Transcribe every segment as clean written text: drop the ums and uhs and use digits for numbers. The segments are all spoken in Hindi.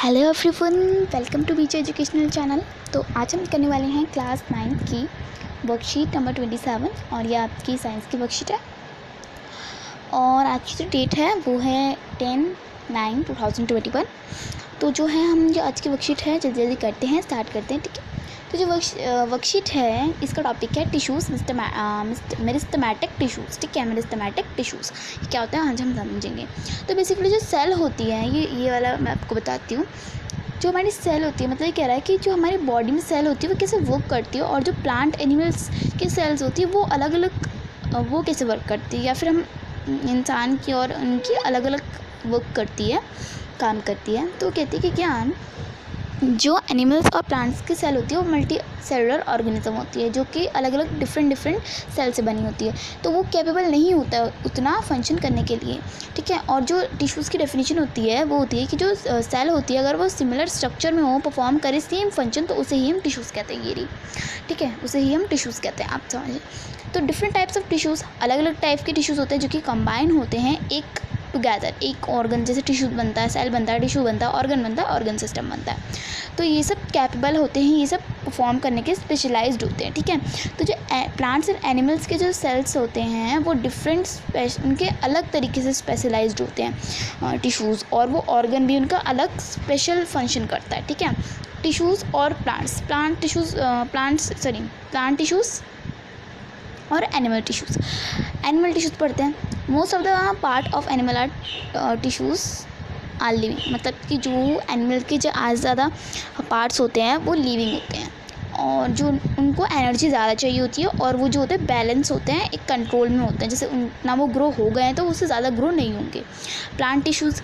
Hello everyone, welcome to beach educational channel. तो आज हम करने वाले हैं क्लास 9 की वर्कशीट नंबर 27 और ये आपकी साइंस की वर्कशीट है। और आज की जो डेट है वो है 10/9/2021। तो जो है हम जो आज की वर्कशीट है जल्दी जल्दी करते हैं, स्टार्ट करते हैं, ठीक है। तो जो वर्कशीट है इसका टॉपिक है टिश्यूज़, मेरिस्टेमेटिक टिश्यूज़, ठीक है। मेरिस्टेमेटिक टिश्यूज़ क्या होता है आज हम समझेंगे। तो बेसिकली जो सेल होती है ये वाला मैं आपको बताती हूँ। जो हमारी सेल होती है, मतलब ये कह रहा है कि जो हमारी बॉडी में सेल होती है वो कैसे वर्क करती है, और जो प्लांट एनिमल्स की सेल्स होती है वो अलग अलग वो कैसे वर्क करती है, या फिर हम इंसान की और उनकी अलग अलग वर्क करती है, काम करती है। तो कहती है कि क्या जो एनिमल्स और प्लांट्स की सेल होती है वो मल्टी सेलुलर ऑर्गेनिज्म होती है, जो कि अलग अलग डिफरेंट सेल से बनी होती है। तो वो कैपेबल नहीं होता है उतना फंक्शन करने के लिए, ठीक है। और जो टिश्यूज़ की डेफिनेशन होती है वो होती है कि जो सेल होती है अगर वो सिमिलर स्ट्रक्चर में हो, परफॉर्म करे सेम फंक्शन, तो उसे ही हम टिश्यूज़ कहते हैं। ये रही, ठीक है, उसे ही हम टिश्यूज़ कहते हैं, आप समझिए। तो डिफरेंट टाइप्स ऑफ टिश्यूज़, अलग अलग टाइप के टिश्यूज़ होते हैं जो कि कंबाइन होते हैं एक टुगेदर, एक ऑर्गन, जैसे टिश्यू बनता है, सेल बनता है, टिश्यू बनता है, ऑर्गन बनता है, ऑर्गन सिस्टम बनता है। तो ये सब कैपेबल होते हैं, ये सब परफॉर्म करने के स्पेशलाइज्ड होते हैं, ठीक है। तो जो प्लांट्स एंड एनिमल्स के जो सेल्स होते हैं वो डिफरेंट उनके अलग तरीके से स्पेशलाइज्ड होते हैं टिश्यूज़, और वो ऑर्गन भी उनका अलग स्पेशल फंक्शन करता है, ठीक है। टिश्यूज़ और प्लांट टिश्यूज़ और एनिमल टिश्यूज़ पढ़ते हैं। Most of the part of animal are tissues are living, मतलब कि जो एनिमल के जो आज ज़्यादा पार्ट्स होते हैं वो लिविंग होते हैं, और जो उनको एनर्जी ज़्यादा चाहिए होती है, और वो जो होते हैं बैलेंस होते हैं, एक कंट्रोल में होते हैं। जैसे ना वो ग्रो हो गए हैं तो उससे ज़्यादा ग्रो नहीं होंगे। प्लांट टिश्यूज़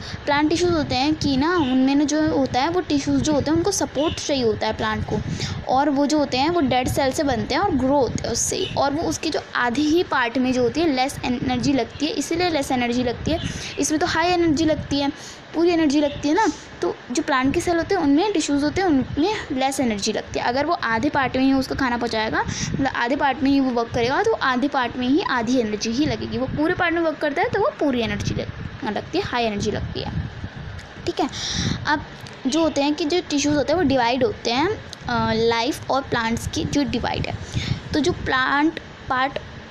होते हैं कि ना उनमें जो होता है वो टिश्यूज़ जो होते हैं उनको सपोर्ट चाहिए होता है प्लांट को, और वो जो होते हैं वो डेड सेल से बनते हैं और ग्रो होते हैं उससे, और वो उसकी जो आधी ही पार्ट में जो होती है लेस एनर्जी लगती है, इसीलिए लेस एनर्जी लगती है। इसमें तो हाई एनर्जी लगती है, पूरी एनर्जी लगती है ना। तो जो प्लांट के सेल होते हैं उनमें टिश्यूज़ होते हैं उनमें लेस एनर्जी लगती है। अगर वो आधे पार्ट में ही उसका खाना पहुँचाएगा, मतलब आधे पार्ट में ही वो वर्क करेगा, तो आधे पार्ट में ही आधी एनर्जी ही लगेगी। वो पूरे पार्ट में वर्क करता है तो वो पूरी एनर्जी लगती है, हाई एनर्जी लगती है, ठीक है। अब जो होते हैं कि जो टिश्यूज़ होते हैं वो डिवाइड होते हैं लाइफ और प्लांट्स की जो डिवाइड है। तो जो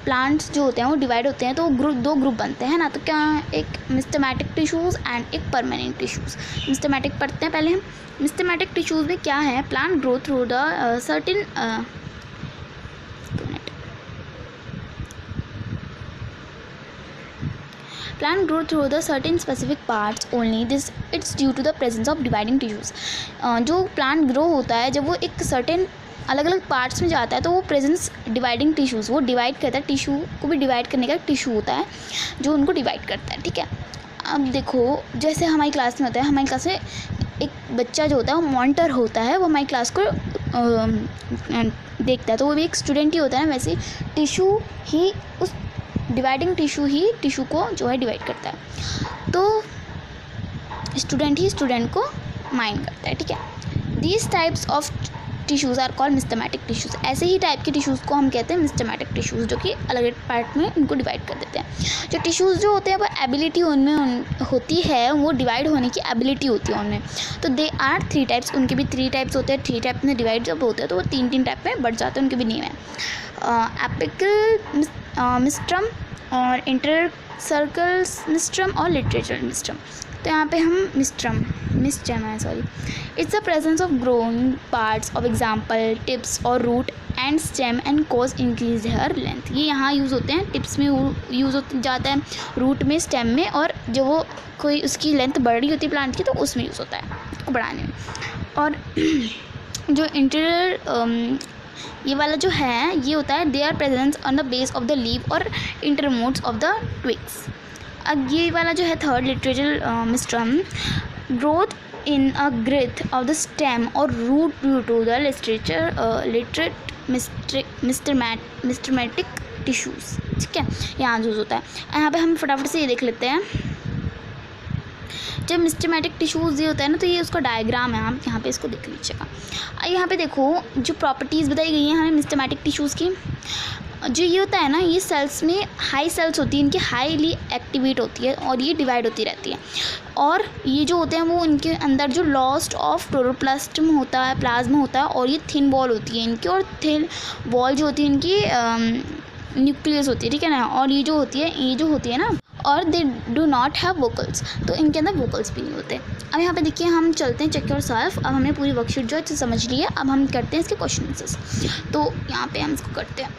प्लांट्स जो होते हैं वो डिवाइड होते हैं, तो दो ग्रुप बनते हैं ना। तो क्या, एक मिस्टेमेटिक टिश्यूज़ एंड एक परमानेंट टिश्यूज़। मिस्टेमेटिक पढ़ते हैं पहले हम। मिस्टेमेटिक टिश्यूज़ में क्या है, plant grow through the certain plant grow through the certain specific parts only, this it's due to the presence of dividing tissues। जो प्लांट ग्रो होता है जब वो एक सर्टेन अलग अलग पार्ट्स में जाता है तो वो प्रेजेंस डिवाइडिंग टिश्यूज़, वो डिवाइड करता है, टिश्यू को भी डिवाइड करने का टिश्यू होता है जो उनको डिवाइड करता है, ठीक है। अब देखो, जैसे हमारी क्लास में होता है, हमारी क्लास में एक बच्चा जो होता है वो मॉनिटर होता है, वो हमारी क्लास को देखता है, तो वो भी एक स्टूडेंट ही होता है। वैसे टिश्यू ही उस डिवाइडिंग टिश्यू को जो है डिवाइड करता है, तो स्टूडेंट ही स्टूडेंट को माइंड करता है, ठीक है। These types of tissues are called meristematic tissues. ऐसे ही टाइप के टिश्यूज़ को हम कहते हैं मिस्टेमेटिक टिश्यूज़, जो कि अलग अलग पार्ट में उनको डिवाइड कर देते हैं। जो टिश्यूज़ जो होते हैं वो एबिलिटी उनमें होती है, वो डिवाइड होने की एबिलिटी होती है उनमें। तो दे आर 3 टाइप्स, उनके भी 3 टाइप्स होते हैं। 3 टाइप में डिवाइड जब होते हैं तो वो 3 टाइप में बढ़ जाते हैं, उनके भी नेम है एपिकल मिस्ट्रम और इंटर सर्कल मिस्ट्रम और लिटरेचर मिस्ट्रम। तो यहाँ पे हम मिस्ट्रम है, it's the presence of growing parts of example tips और root and stem and cause increase her length. ये यहाँ यूज़ होते हैं, टिप्स में यूज़ हो जाता है, रूट में, स्टेम में, और जो वो कोई उसकी लेंथ बढ़ रही होती है प्लांट की तो उसमें यूज़ होता है उसको बढ़ाने में। और जो इंटीरियर ये वाला जो है ये होता है they are presence on the base of the leave और इंटरमोड्स ऑफ द ट्विग्स। अब ये वाला जो है third literature meristem, growth in a girth of the stem और root due to the meristematic tissues, ठीक है, यहाँ यूज़ होता है। यहाँ पे हम फटाफट से ये देख लेते हैं। जब मिस्टेमेटिक टिश्यूज़ ये होता है ना, तो ये उसका डायग्राम है, आप यहाँ पे इसको देख लीजिएगा। यहाँ पे देखो जो प्रॉपर्टीज़ बताई गई हैं हमें मिस्टेमेटिक टिश्यूज़ की, जो ये होता है ना, ये सेल्स में हाई सेल्स होती है, इनकी हाईली एक्टिवेट होती है और ये डिवाइड होती रहती है। और ये जो होते हैं वो इनके अंदर जो लॉस्ट ऑफ क्लोरोप्लास्ट होता है, प्लाज्मा होता है, और ये थिन वॉल होती है इनकी, और थिन वॉल जो होती है इनकी न्यूक्लियस होती है, ठीक है ना। और ये जो होती है ना, और they do not have vocals, तो इनके अंदर वोकल्स भी नहीं होते। अब यहाँ पे देखिए हम चलते हैं चेक योर सेल्फ। अब हमने पूरी वर्कशीट जो है अच्छे समझ ली है। अब हम करते हैं इसके क्वेश्चन आंसर्स। तो यहाँ पे हम इसको करते हैं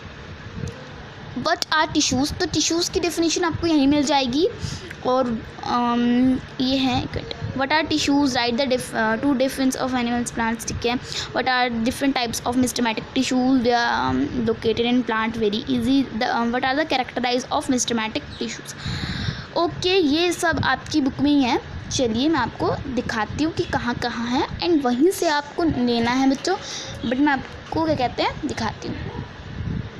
व्हाट आर टिश्यूज़। तो टिश्यूज़ की डेफिनेशन आपको यहीं मिल जाएगी। और ये है what are tissues, write the two difference of animals plants, ठीक है। What are different types of meristematic tissues, they are located in plant very easy. What are the characterise of meristematic tissues. Okay, ये सब आपकी बुक में ही है। चलिए मैं आपको दिखाती हूँ कि कहाँ कहाँ है, एंड वहीं से आपको लेना है बच्चों, बट मैं आपको क्या कहते हैं दिखाती हूँ।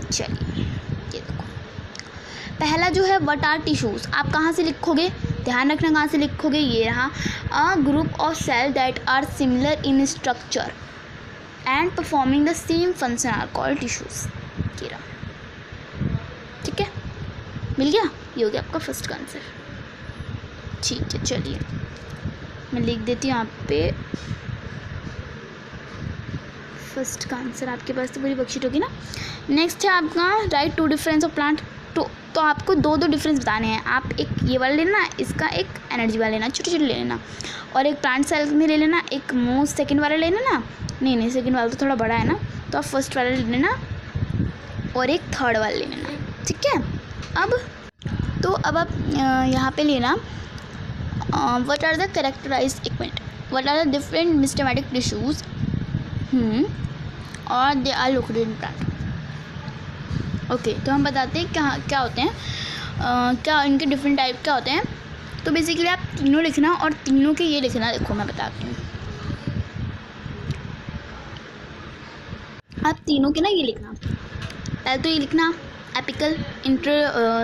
चलिए ये देखो, पहला जो है व्हाट आर टिश्यूज़, आप कहाँ से लिखोगे, ध्यान रखना कहाँ से लिखोगे। ये रहा, a group of cell that are similar in structure and performing the same function are called tissues. ये रहा, ठीक है, मिल गया। ये हो गया आपका फर्स्ट का आंसर। ठीक है, चलिए मैं लिख देती हूँ यहाँ पे फर्स्ट का आंसर। आपके पास तो पूरी वर्कशीट होगी ना। नेक्स्ट है आपका write two difference of plant. तो आपको दो डिफरेंस बताने हैं। आप एक ये वाला लेना, इसका एक एनर्जी वाला लेना, छोटे छोटे ले लेना, और एक प्लांट सेल में ले लेना, एक मोस्ट सेकंड वाला ले लेना। नहीं सेकंड वाला तो थोड़ा बड़ा है ना, तो आप फर्स्ट वाला ले लेना और एक थर्ड वाला ले लेना, ठीक है। अब आप यहाँ पे लेना व्हाट आर द कैरेक्टराइज्ड, एक मिनट, what are the different meristematic tissues और they are located in plant. Okay, तो हम बताते हैं क्या होते हैं, क्या इनके डिफरेंट टाइप क्या होते हैं। तो बेसिकली आप तीनों लिखना, और तीनों के ये लिखना। देखो मैं बताती हूँ, आप तीनों के ना ये लिखना। पहले तो ये लिखना एपिकल,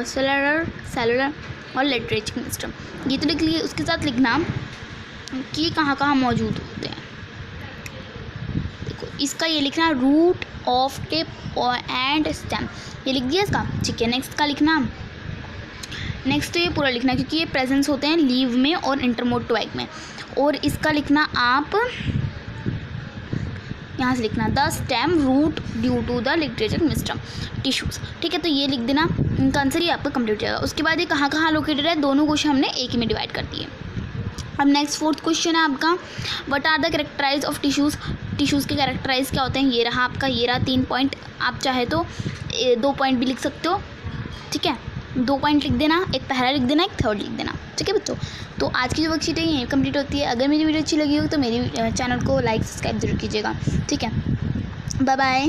सेलुलर और लेटरेटिक सिस्टम, ये तो लिख लिए। उसके साथ लिखना कि कहाँ कहाँ मौजूद होते हैं। देखो इसका ये लिखना रूट ऑफ टिप और एंड स्टेम, ये लिख दिया इसका, ठीक है। नेक्स्ट का लिखना, नेक्स्ट तो ये पूरा लिखना क्योंकि ये प्रेजेंस होते हैं लीव में और इंटरमोटोएग में। और इसका लिखना आप यहाँ से लिखना the stem root due to the literature meristem tissues, ठीक है। तो ये लिख देना, इनका आंसर ही आपका कंप्लीट हो जाएगा। उसके बाद ये कहाँ कहाँ लोकेटेड है, दोनों क्वेश्चन हमने एक ही में डिवाइड कर दिए। अब नेक्स्ट फोर्थ क्वेश्चन है आपका what are the characterise of tissues. Tissues के कैरेक्टराइज क्या होते हैं। ये रहा आपका, ये रहा 3 पॉइंट। आप चाहे तो 2 पॉइंट भी लिख सकते हो, ठीक है। 2 पॉइंट लिख देना, एक पहला लिख देना, एक थर्ड लिख देना, ठीक है बच्चों। तो आज की जो वर्कशीट है यहीं कंप्लीट होती है। अगर मेरी वीडियो अच्छी लगी हो तो मेरी चैनल को लाइक सब्सक्राइब जरूर कीजिएगा, ठीक है। Bye bye.